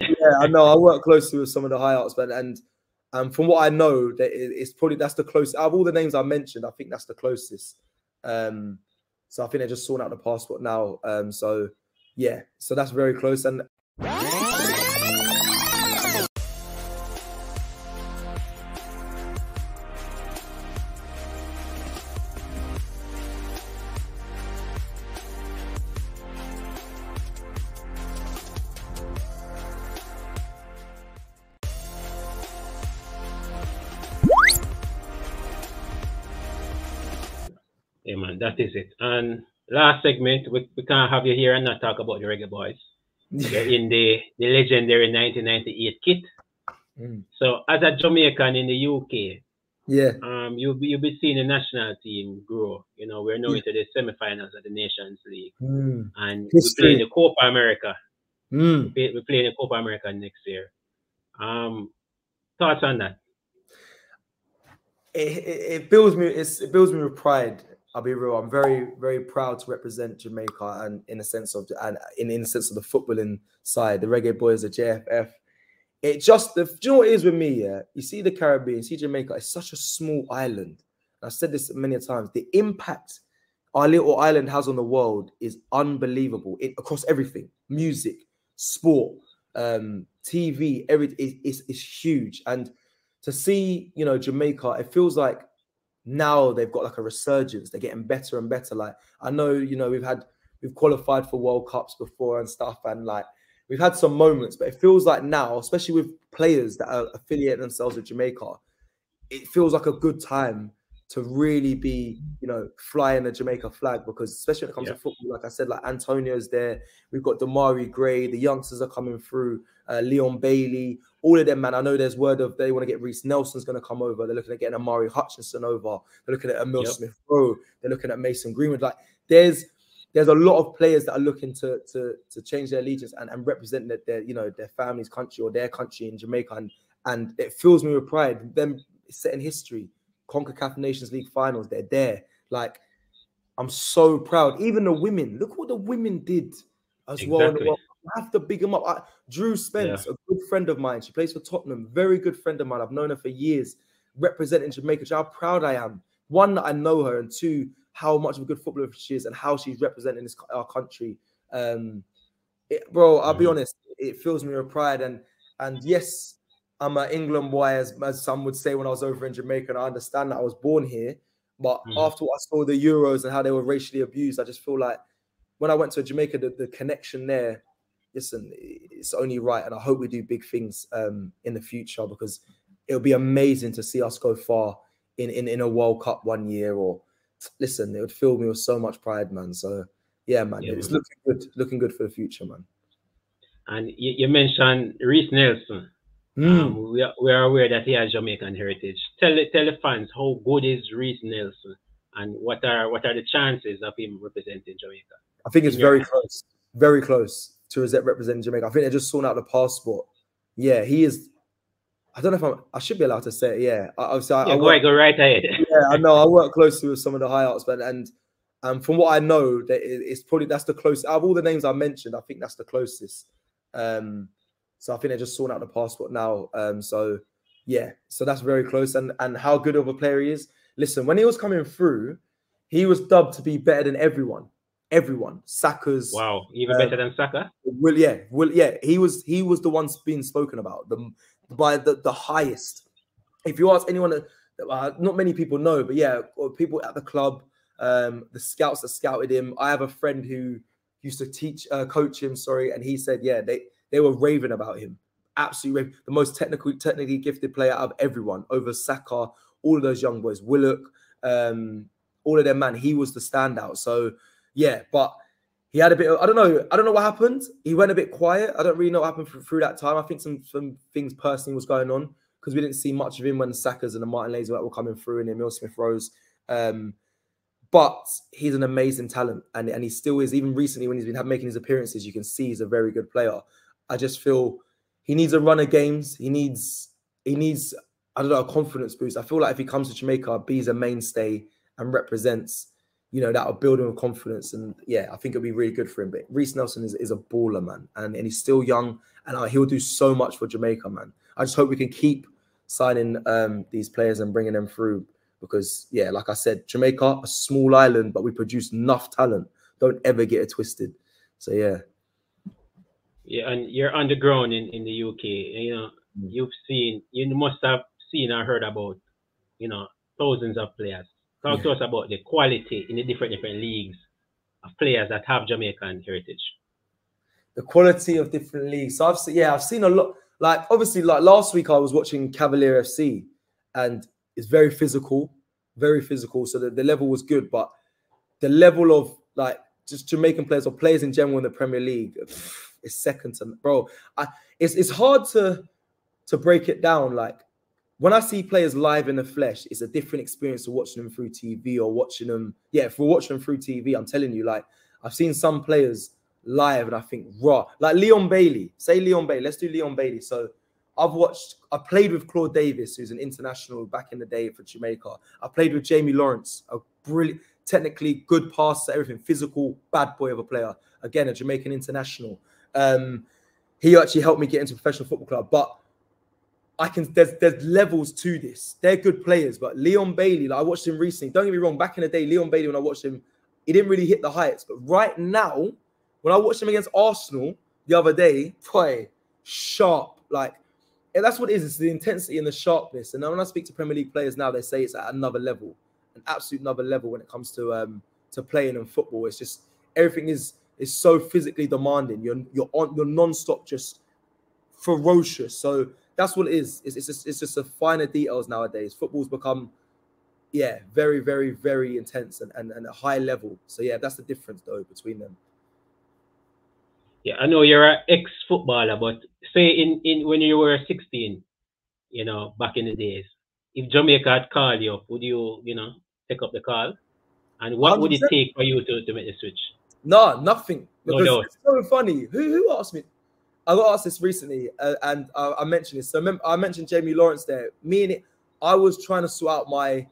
Yeah, I know. I work closely with some of the high ups, man, and from what I know, that it's probably that's the closest out of all the names I mentioned. I think that's the closest. So I think they're just sorting out the passport now. So yeah, so that's very close. And yeah, man, that is it. And last segment, we can't have you here and not talk about the Reggae Boyz. They're in the legendary 1998 kit. So as a Jamaican in the UK, yeah, you'll be seeing the national team grow. You know, we're now into the semi-finals of the Nations League, and we're playing the Copa America. We're playing the Copa America next year. Thoughts on that? It fills me. It fills me with pride. I'll be real. I'm very, very proud to represent Jamaica, and in the sense of in the sense of the footballing side, the Reggae Boyz, the JFF. It just, do you know what it is with me? Yeah, you see the Caribbean, you see Jamaica. It's such a small island. I've said this many times. The impact our little island has on the world is unbelievable. Across everything, music, sport, TV, everything is huge. And to see, you know, Jamaica, it feels like now they've got like a resurgence. They're getting better and better. Like, I know, you know, we've qualified for World Cups before and stuff, and like we've had some moments, but it feels like now, especially with players that are affiliating themselves with Jamaica, it feels like a good time to really be, you know, flying the Jamaica flag, because especially when it comes to football, like I said, like Antonio's there, we've got Damari Gray, the youngsters are coming through, Leon Bailey, all of them, man. I know there's word of they want to get Reece Nelson's going to come over. They're looking at getting Amari Hutchinson over. They're looking at Emil Smith Rowe. They're looking at Mason Greenwood. Like there's a lot of players that are looking to change their allegiance and represent their you know, their family's country or their country in Jamaica, and it fills me with pride. Them setting history, CONCACAF Nations League finals, they're there. Like, I'm so proud. Even the women, look what the women did as well. I have to big them up. Drew Spence, a good friend of mine, she plays for Tottenham, very good friend of mine. I've known her for years, representing Jamaica. How proud I am. One, that I know her, and two, how much of a good footballer she is and how she's representing our country. Bro, I'll be honest, it fills me with pride. And yes, I'm an England boy, as some would say when I was over in Jamaica, and I understand that I was born here. But after what I saw the Euros and how they were racially abused, I just feel like when I went to Jamaica, the connection there, listen, it's only right. And I hope we do big things in the future, because it'll be amazing to see us go far in a World Cup one year. Or listen, it would fill me with so much pride, man. So yeah, man, it's looking good for the future, man. And you mentioned Reece Nelson. We are aware that he has Jamaican heritage. Tell the fans, how good is Reece Nelson, and what are the chances of him representing Jamaica? I think it's very close to representing Jamaica. I think they're just sorting out the passport. Yeah, he is. I don't know if I should be allowed to say it. Yeah, go right ahead. Yeah, I know. I work closely with some of the high ups, but and from what I know, that it's probably that's the closest out of all the names I mentioned. I think that's the closest. So I think they're just sorting out the passport now. So yeah, so that's very close. And how good of a player he is. Listen, when he was coming through, he was dubbed to be better than everyone. Saka's. Wow, even better than Saka? Yeah. He was the one being spoken about by the highest. If you ask anyone, not many people know, but yeah, people at the club, the scouts that scouted him. I have a friend who used to coach him. And he said, yeah, they were raving about him. Absolutely raving. The most technically gifted player out of everyone, over Saka, all of those young boys, Willock, all of them, man. He was the standout. So yeah, but he had a bit of, I don't know what happened. He went a bit quiet. I don't really know what happened through that time. I think some things personally was going on, because we didn't see much of him when the Sakas and the Martinellis were coming through, and Emil Smith Rose. But he's an amazing talent, and he still is. Even recently, when he's been making his appearances, you can see he's a very good player. I just feel he needs a run of games. He needs I don't know, a confidence boost. I feel like if he comes to Jamaica, B's a mainstay and represents, you know, that'll build him with confidence. And yeah, I think it'll be really good for him. But Reece Nelson is a baller, man. And he's still young, and he'll do so much for Jamaica, man. I just hope we can keep signing these players and bringing them through, because yeah, like I said, Jamaica, a small island, but we produce enough talent. Don't ever get it twisted. So yeah. Yeah, and you're on the ground in the UK. You know, you must have seen or heard about, you know, thousands of players. Talk to us about the quality in the different leagues of players that have Jamaican heritage. The quality of different leagues. So I've seen a lot. Like obviously, like last week I was watching Cavalier FC, and it's very physical, very physical. So the level was good, but the level of like just Jamaican players or players in general in the Premier League is second to, bro. It's hard to break it down. Like when I see players live in the flesh, it's a different experience to watching them through TV or watching them. Yeah, if we're watching them through TV, I'm telling you, like I've seen some players live and I think raw, like Leon Bailey. Say Leon Bailey. Let's do Leon Bailey. So I played with Claude Davis, who's an international back in the day for Jamaica. I played with Jamie Lawrence, a brilliant, technically good passer, everything, physical, bad boy of a player. Again, a Jamaican international. He actually helped me get into a professional football club. But there's levels to this. They're good players, but Leon Bailey, like I watched him recently. Don't get me wrong, back in the day, Leon Bailey, when I watched him, he didn't really hit the heights. But right now, when I watched him against Arsenal the other day, boy, sharp. Like, and that's what it is. It's the intensity and the sharpness. And when I speak to Premier League players now, they say it's at another level, an absolute another level when it comes to playing in football. It's just everything is so physically demanding. You're non-stop, just ferocious. So that's what it is. It's just the finer details nowadays. Football's become, yeah, very, very, very intense and a high level. So yeah, that's the difference though between them. Yeah, I know you're an ex-footballer, but say in when you were 16, you know, back in the days, if Jamaica had called you up, would you, you know, take up the call? And what 100%. would it take for you to make the switch? No, nothing. Because No. It's so funny. Who asked me? I got asked this recently, and I mentioned this. So I mentioned Jamie Lawrence there. I was trying to sort out my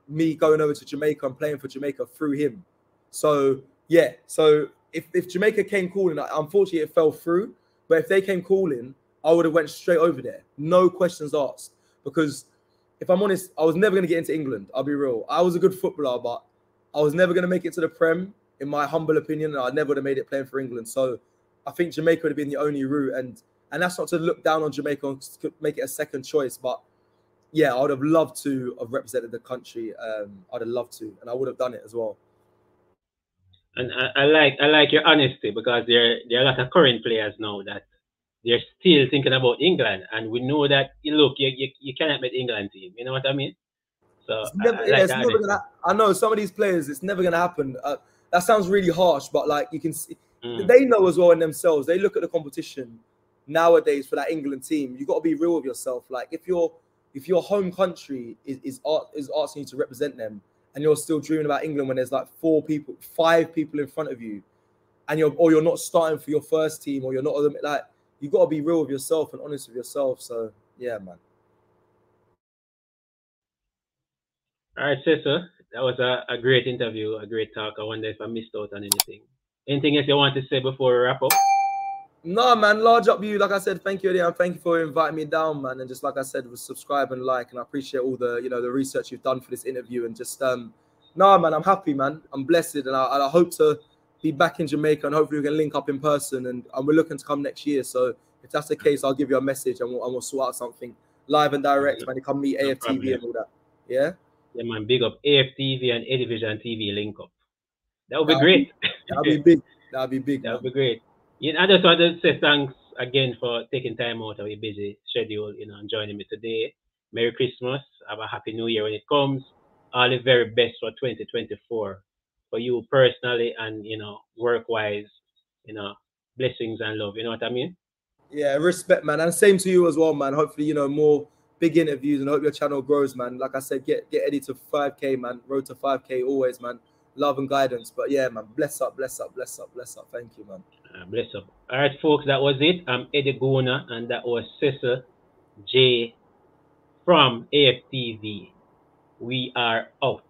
me going over to Jamaica and playing for Jamaica through him. So yeah, so if Jamaica came calling, unfortunately it fell through. But if they came calling, I would have went straight over there, no questions asked. Because if I'm honest, I was never going to get into England. I'll be real. I was a good footballer, but I was never going to make it to the Prem, in my humble opinion. And I never would have made it playing for England. So I think Jamaica would have been the only route, and that's not to look down on Jamaica and make it a second choice, but yeah, I would have loved to have represented the country. I'd have loved to, and I would have done it as well. And I like your honesty, because there are a lot of current players now that they're still thinking about England, and we know that look, you cannot make England team. You know what I mean? So I know some of these players, it's never gonna happen. That sounds really harsh, but like you can see, they know as well in themselves. They look at the competition nowadays for that England team. You got to be real with yourself. Like if your home country is asking you to represent them, and you're still dreaming about England when there's like 5 people in front of you, and you're not starting for your first team, or you're not, like, you got to be real with yourself and honest with yourself. So yeah, man. All right, Cecil, that was a great interview, a great talk. I wonder if I missed out on anything. Anything else you want to say before we wrap up? No, man, large up you. Like I said, thank you, and thank you for inviting me down, man. And just like I said, subscribe and like, and I appreciate all the, the research you've done for this interview. And just, no, man, I'm happy, man. I'm blessed, and I hope to be back in Jamaica, and hopefully we can link up in person. And we're looking to come next year. So if that's the case, I'll give you a message, and we'll sort out something live and direct when you come meet AFTV and all that. Yeah. Yeah, man. Big up AFTV and Edivision TV link up. That would be great. That'd be big. That'd be big. That would be great. I just want to say thanks again for taking time out of your busy schedule, and joining me today. Merry Christmas. Have a happy New Year when it comes. All the very best for 2024 for you personally and, work-wise, blessings and love. You know what I mean? Yeah, respect, man. And same to you as well, man. Hopefully, more big interviews, and I hope your channel grows, man. Like I said, get Eddie to 5K, man. Road to 5K always, man. Love and guidance. But yeah, man, bless up, bless up, bless up, bless up. Thank you, man. Bless up. All right, folks, that was it. I'm Eddie Gona, and that was CECIL J from AFTV. We are out.